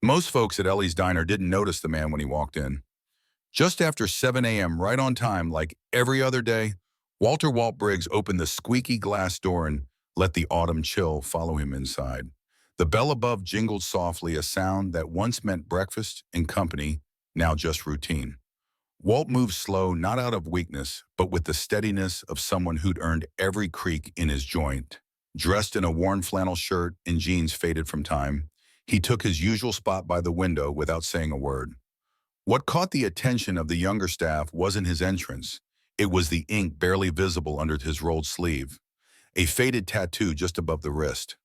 Most folks at Ellie's diner didn't notice the man when he walked in. Just after 7 a.m., right on time, like every other day, Walt Briggs opened the squeaky glass door and let the autumn chill follow him inside. The bell above jingled softly, a sound that once meant breakfast and company, now just routine. Walt moved slow, not out of weakness, but with the steadiness of someone who'd earned every creak in his joint. Dressed in a worn flannel shirt and jeans faded from time, he took his usual spot by the window without saying a word. What caught the attention of the younger staff wasn't his entrance. It was the ink barely visible under his rolled sleeve, a faded tattoo just above the wrist.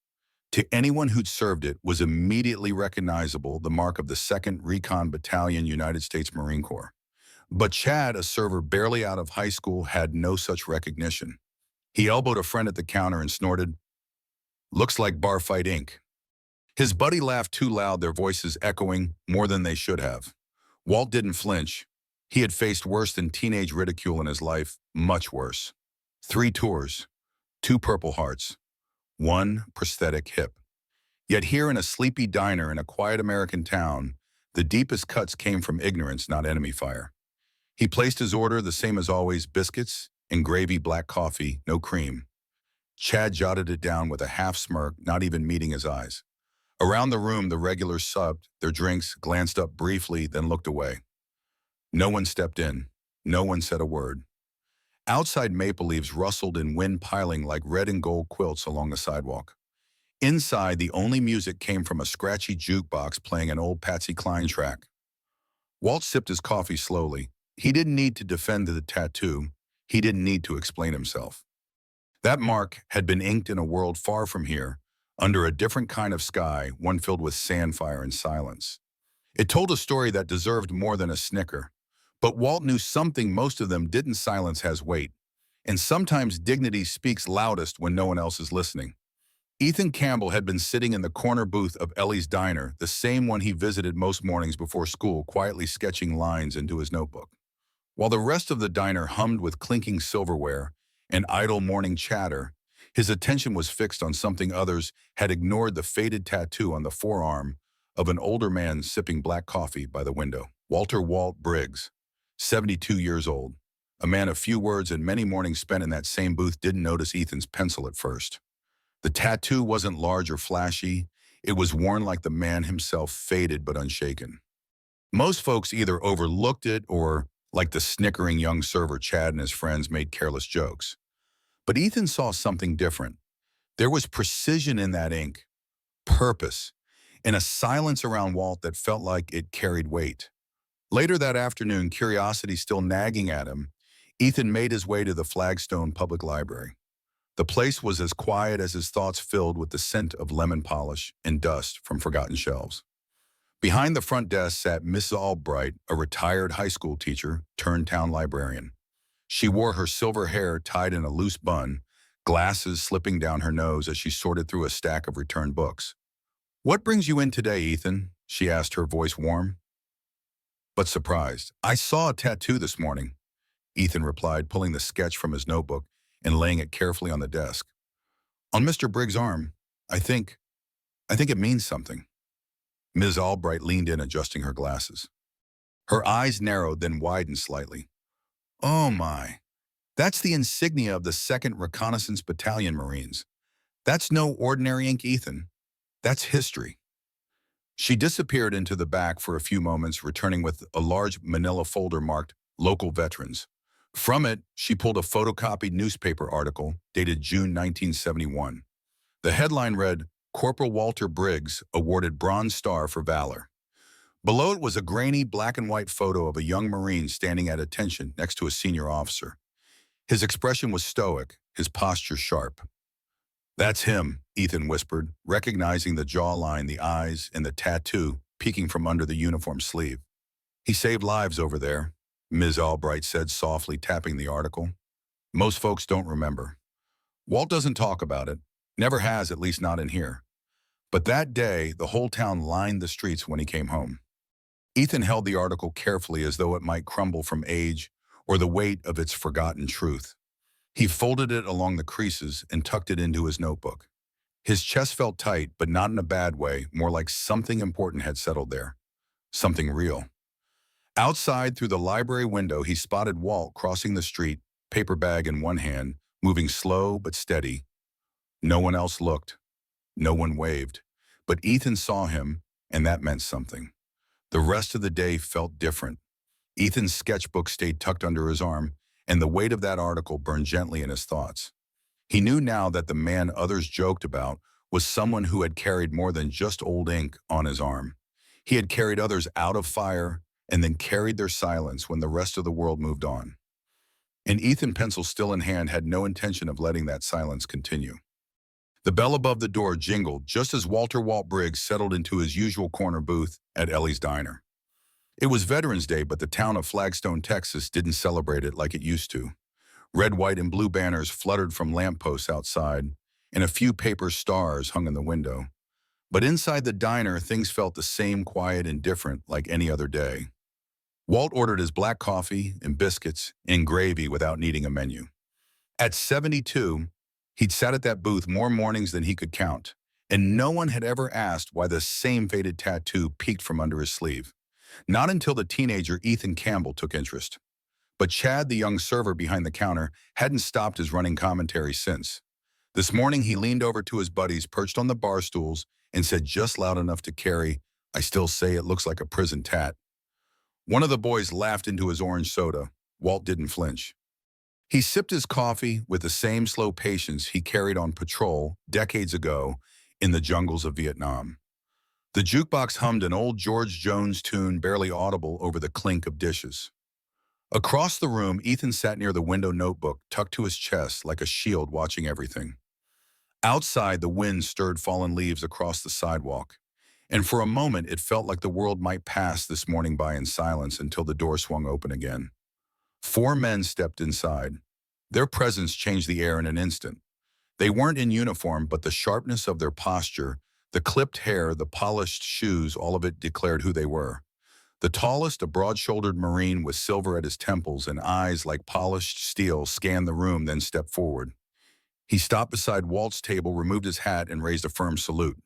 To anyone who'd served it was immediately recognizable, the mark of the 2nd Recon Battalion, United States Marine Corps. But Chad, a server barely out of high school, had no such recognition. He elbowed a friend at the counter and snorted, "Looks like bar fight ink." His buddy laughed too loud, their voices echoing more than they should have. Walt didn't flinch. He had faced worse than teenage ridicule in his life, much worse. 3 tours, 2 Purple Hearts, 1 prosthetic hip. Yet here in a sleepy diner in a quiet American town, the deepest cuts came from ignorance, not enemy fire. He placed his order the same as always, biscuits and gravy, black coffee, no cream. Chad jotted it down with a half smirk, not even meeting his eyes. Around the room, the regulars subbed their drinks, glanced up briefly, then looked away. No one stepped in. No one said a word. Outside, maple leaves rustled in wind, piling like red and gold quilts along the sidewalk. Inside, the only music came from a scratchy jukebox playing an old Patsy Cline track. Walt sipped his coffee slowly. He didn't need to defend the tattoo. He didn't need to explain himself. That mark had been inked in a world far from here, under a different kind of sky, one filled with sandfire and silence. It told a story that deserved more than a snicker. But Walt knew something most of them didn't. Silence has weight. And sometimes dignity speaks loudest when no one else is listening. Ethan Campbell had been sitting in the corner booth of Ellie's diner, the same one he visited most mornings before school, quietly sketching lines into his notebook. While the rest of the diner hummed with clinking silverware and idle morning chatter, his attention was fixed on something others had ignored: the faded tattoo on the forearm of an older man sipping black coffee by the window. Walt Briggs, 72 years old, a man of few words and many mornings spent in that same booth, didn't notice Ethan's pencil at first. The tattoo wasn't large or flashy. It was worn like the man himself, faded but unshaken. Most folks either overlooked it or, like the snickering young server, Chad and his friends made careless jokes. But Ethan saw something different. There was precision in that ink, purpose, and a silence around Walt that felt like it carried weight. Later that afternoon, curiosity still nagging at him, Ethan made his way to the Flagstone Public Library. The place was as quiet as his thoughts, filled with the scent of lemon polish and dust from forgotten shelves. Behind the front desk sat Mrs. Albright, a retired high school teacher turned town librarian. She wore her silver hair tied in a loose bun, glasses slipping down her nose as she sorted through a stack of returned books. "What brings you in today, Ethan?" she asked, her voice warm but surprised. "I saw a tattoo this morning," Ethan replied, pulling the sketch from his notebook and laying it carefully on the desk. "On Mr. Briggs' arm. I think it means something." Ms. Albright leaned in, adjusting her glasses. Her eyes narrowed, then widened slightly. "Oh my, that's the insignia of the 2nd Reconnaissance Battalion Marines. That's no ordinary ink, Ethan. That's history." She disappeared into the back for a few moments, returning with a large manila folder marked "Local Veterans." From it, she pulled a photocopied newspaper article dated June 1971. The headline read, "Corporal Walter Briggs awarded Bronze Star for Valor." Below it was a grainy black and white photo of a young Marine standing at attention next to a senior officer. His expression was stoic, his posture sharp. "That's him," Ethan whispered, recognizing the jawline, the eyes, and the tattoo peeking from under the uniform sleeve. "He saved lives over there," Ms. Albright said softly, tapping the article. "Most folks don't remember. Walt doesn't talk about it, never has, at least not in here. But that day, the whole town lined the streets when he came home." Ethan held the article carefully, as though it might crumble from age or the weight of its forgotten truth. He folded it along the creases and tucked it into his notebook. His chest felt tight, but not in a bad way, more like something important had settled there. Something real. Outside, through the library window, he spotted Walt crossing the street, paper bag in one hand, moving slow but steady. No one else looked. No one waved. But Ethan saw him, and that meant something. The rest of the day felt different. Ethan's sketchbook stayed tucked under his arm, and the weight of that article burned gently in his thoughts. He knew now that the man others joked about was someone who had carried more than just old ink on his arm. He had carried others out of fire and then carried their silence when the rest of the world moved on. And Ethan, pencil still in hand, had no intention of letting that silence continue. The bell above the door jingled just as Walt Briggs settled into his usual corner booth at Ellie's diner. It was Veterans Day, but the town of Flagstone, Texas didn't celebrate it like it used to. Red, white, and blue banners fluttered from lampposts outside, and a few paper stars hung in the window. But inside the diner, things felt the same, quiet and different like any other day. Walt ordered his black coffee and biscuits and gravy without needing a menu. At 72, he'd sat at that booth more mornings than he could count, and no one had ever asked why the same faded tattoo peeked from under his sleeve. Not until the teenager Ethan Campbell took interest. But Chad, the young server behind the counter, hadn't stopped his running commentary since. This morning, he leaned over to his buddies perched on the bar stools and said just loud enough to carry, "I still say it looks like a prison tat." One of the boys laughed into his orange soda. Walt didn't flinch. He sipped his coffee with the same slow patience he carried on patrol decades ago in the jungles of Vietnam. The jukebox hummed an old George Jones tune barely audible over the clink of dishes. Across the room, Ethan sat near the window, notebook tucked to his chest like a shield, watching everything. Outside, the wind stirred fallen leaves across the sidewalk, and for a moment it felt like the world might pass this morning by in silence until the door swung open again. 4 men stepped inside. Their presence changed the air in an instant. They weren't in uniform, but the sharpness of their posture, the clipped hair, the polished shoes, all of it declared who they were. The tallest, a broad-shouldered Marine with silver at his temples and eyes like polished steel, scanned the room, then stepped forward. He stopped beside Walt's table, removed his hat, and raised a firm salute.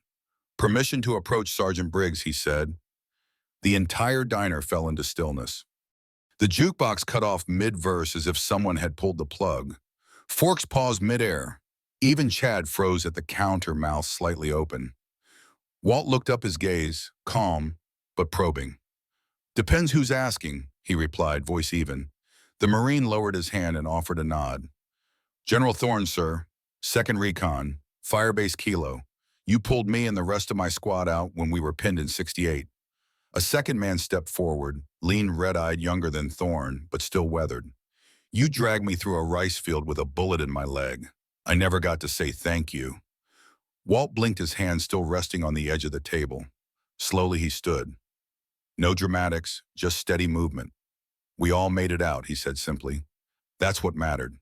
"Permission to approach Sergeant Briggs," he said. The entire diner fell into stillness. The jukebox cut off mid-verse as if someone had pulled the plug. Forks paused mid-air. Even Chad froze at the counter, mouth slightly open. Walt looked up, his gaze, calm but probing. "Depends who's asking," he replied, voice even. The Marine lowered his hand and offered a nod. "General Thorne, sir. 2nd Recon, Firebase Kilo. You pulled me and the rest of my squad out when we were pinned in 68. A second man stepped forward, lean, red-eyed, younger than Thorne, but still weathered. "You dragged me through a rice field with a bullet in my leg. I never got to say thank you." Walt blinked, his hand still resting on the edge of the table. Slowly he stood. No dramatics, just steady movement. "We all made it out," he said simply. "That's what mattered."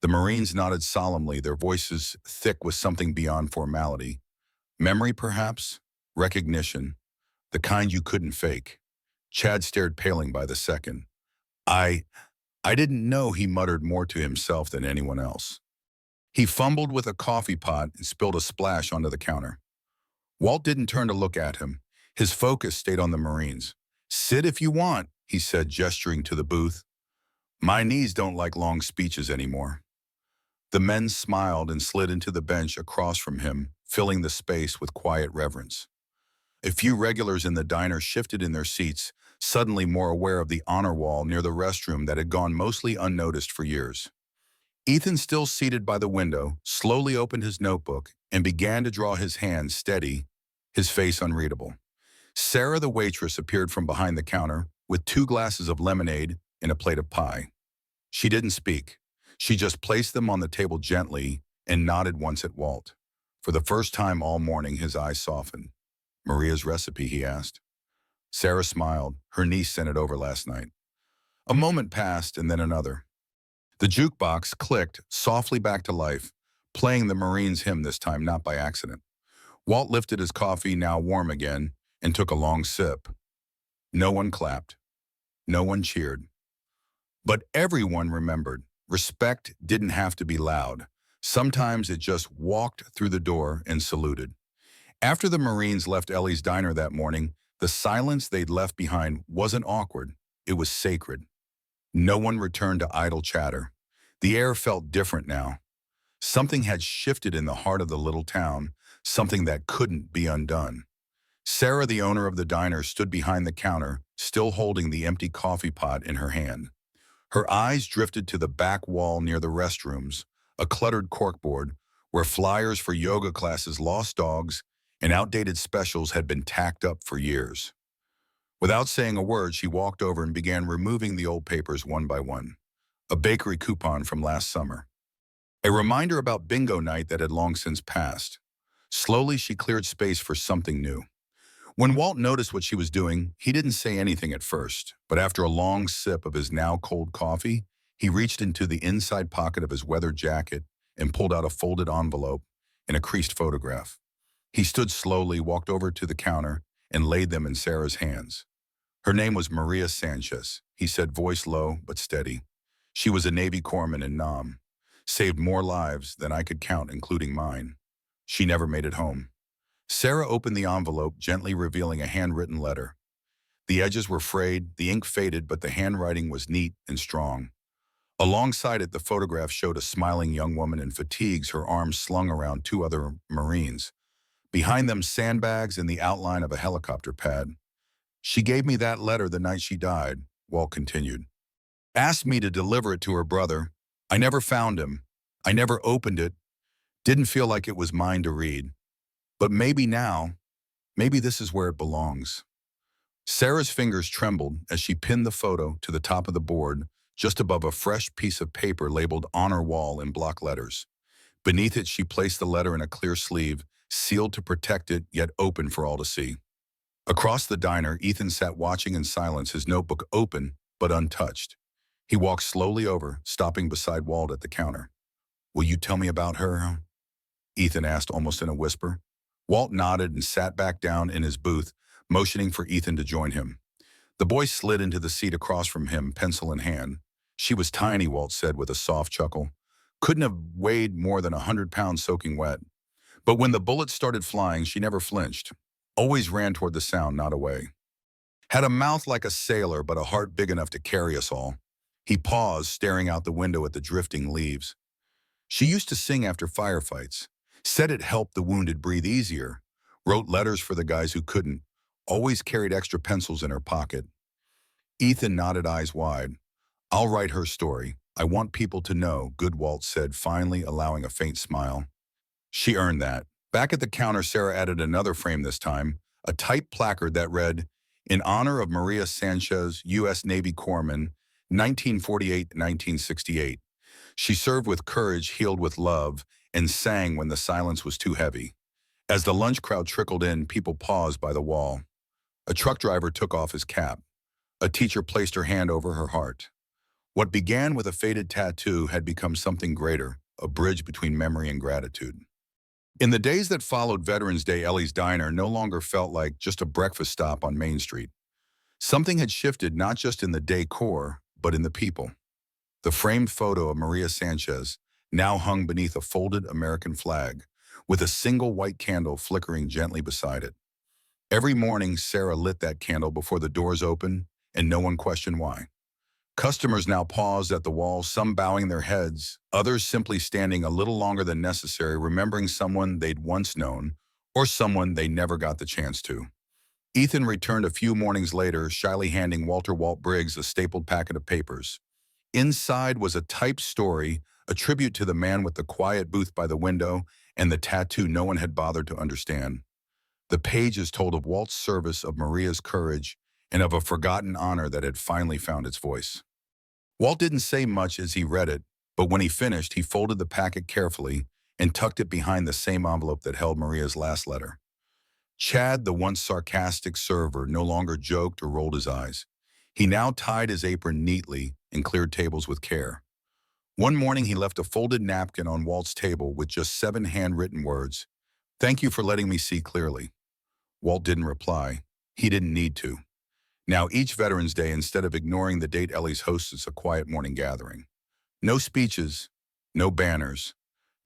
The Marines nodded solemnly, their voices thick with something beyond formality. Memory, perhaps? Recognition. The kind you couldn't fake. Chad stared, paling by the second. I didn't know," he muttered, more to himself than anyone else. He fumbled with a coffee pot and spilled a splash onto the counter. Walt didn't turn to look at him. His focus stayed on the Marines. "Sit if you want," he said, gesturing to the booth. "My knees don't like long speeches anymore." The men smiled and slid into the bench across from him, filling the space with quiet reverence. A few regulars in the diner shifted in their seats, suddenly more aware of the honor wall near the restroom that had gone mostly unnoticed for years. Ethan, still seated by the window, slowly opened his notebook and began to draw, his hands steady, his face unreadable. Sarah, the waitress, appeared from behind the counter with 2 glasses of lemonade and a plate of pie. She didn't speak. She just placed them on the table gently and nodded once at Walt. For the first time all morning, his eyes softened. "Maria's recipe?" he asked. Sarah smiled. Her niece sent it over last night. A moment passed, and then another. The jukebox clicked softly back to life, playing the Marines' hymn this time not by accident. Walt lifted his coffee, now warm again, and took a long sip. No one clapped. No one cheered. But everyone remembered. Respect didn't have to be loud. Sometimes it just walked through the door and saluted. After the Marines left Ellie's diner that morning, the silence they'd left behind wasn't awkward. It was sacred. No one returned to idle chatter. The air felt different now. Something had shifted in the heart of the little town, something that couldn't be undone. Sarah, the owner of the diner, stood behind the counter, still holding the empty coffee pot in her hand. Her eyes drifted to the back wall near the restrooms, a cluttered corkboard where flyers for yoga classes, lost dogs, and outdated specials had been tacked up for years. Without saying a word, she walked over and began removing the old papers one by one. A bakery coupon from last summer. A reminder about bingo night that had long since passed. Slowly, she cleared space for something new. When Walt noticed what she was doing, he didn't say anything at first, but after a long sip of his now cold coffee, he reached into the inside pocket of his weather jacket and pulled out a folded envelope and a creased photograph. He stood slowly, walked over to the counter, and laid them in Sarah's hands. Her name was Maria Sanchez, he said, voice low but steady. She was a Navy corpsman in Nam. Saved more lives than I could count, including mine. She never made it home. Sarah opened the envelope, gently revealing a handwritten letter. The edges were frayed, the ink faded, but the handwriting was neat and strong. Alongside it, the photograph showed a smiling young woman in fatigues, her arms slung around two other Marines. Behind them, sandbags and the outline of a helicopter pad. She gave me that letter the night she died, Walt continued. Asked me to deliver it to her brother. I never found him. I never opened it. Didn't feel like it was mine to read. But maybe now, maybe this is where it belongs. Sarah's fingers trembled as she pinned the photo to the top of the board, just above a fresh piece of paper labeled Honor Wall in block letters. Beneath it, she placed the letter in a clear sleeve, sealed to protect it, yet open for all to see. Across the diner, Ethan sat watching in silence, his notebook open but untouched. He walked slowly over, stopping beside Walt at the counter. Will you tell me about her? Ethan asked almost in a whisper. Walt nodded and sat back down in his booth, motioning for Ethan to join him. The boy slid into the seat across from him, pencil in hand. She was tiny, Walt said with a soft chuckle. Couldn't have weighed more than 100 pounds soaking wet. But when the bullets started flying, she never flinched. Always ran toward the sound, not away. Had a mouth like a sailor, but a heart big enough to carry us all. He paused, staring out the window at the drifting leaves. She used to sing after firefights. Said it helped the wounded breathe easier. Wrote letters for the guys who couldn't. Always carried extra pencils in her pocket. Ethan nodded, eyes wide. I'll write her story. I want people to know, good Walt said, finally allowing a faint smile. She earned that. Back at the counter, Sarah added another frame this time, a typed placard that read, in honor of Maria Sanchez, U.S. Navy corpsman, 1948-1968. She served with courage, healed with love, and sang when the silence was too heavy. As the lunch crowd trickled in, people paused by the wall. A truck driver took off his cap. A teacher placed her hand over her heart. What began with a faded tattoo had become something greater, a bridge between memory and gratitude. In the days that followed Veterans Day, Ellie's Diner no longer felt like just a breakfast stop on Main Street. Something had shifted not just in the decor, but in the people. The framed photo of Maria Sanchez now hung beneath a folded American flag, with a single white candle flickering gently beside it. Every morning, Sarah lit that candle before the doors opened, and no one questioned why. Customers now paused at the wall, some bowing their heads, others simply standing a little longer than necessary, remembering someone they'd once known, or someone they never got the chance to. Ethan returned a few mornings later, shyly handing Walt Briggs a stapled packet of papers. Inside was a typed story, a tribute to the man with the quiet booth by the window and the tattoo no one had bothered to understand. The pages told of Walt's service, of Maria's courage, and of a forgotten honor that had finally found its voice. Walt didn't say much as he read it, but when he finished, he folded the packet carefully and tucked it behind the same envelope that held Maria's last letter. Chad, the once sarcastic server, no longer joked or rolled his eyes. He now tied his apron neatly and cleared tables with care. One morning, he left a folded napkin on Walt's table with just 7 handwritten words. Thank you for letting me see clearly. Walt didn't reply. He didn't need to. Now, each Veterans Day, instead of ignoring the date, Ellie's hosts a quiet morning gathering. No speeches, no banners,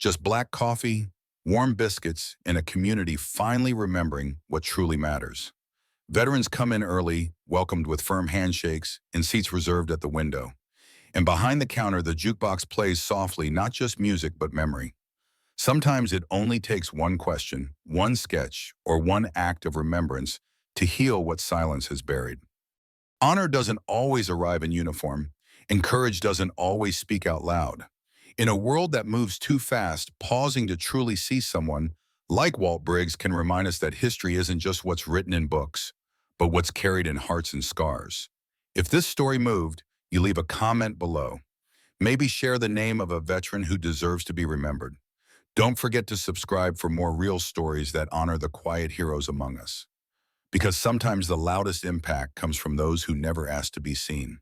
Just black coffee, warm biscuits, and a community finally remembering what truly matters. Veterans come in early, welcomed with firm handshakes, and seats reserved at the window. And behind the counter, the jukebox plays softly, not just music, but memory. Sometimes it only takes one question, one sketch, or one act of remembrance to heal what silence has buried. Honor doesn't always arrive in uniform, and courage doesn't always speak out loud. In a world that moves too fast, pausing to truly see someone like Walt Briggs can remind us that history isn't just what's written in books, but what's carried in hearts and scars. If this story moved, you leave a comment below. Maybe share the name of a veteran who deserves to be remembered. Don't forget to subscribe for more real stories that honor the quiet heroes among us. Because sometimes the loudest impact comes from those who never asked to be seen.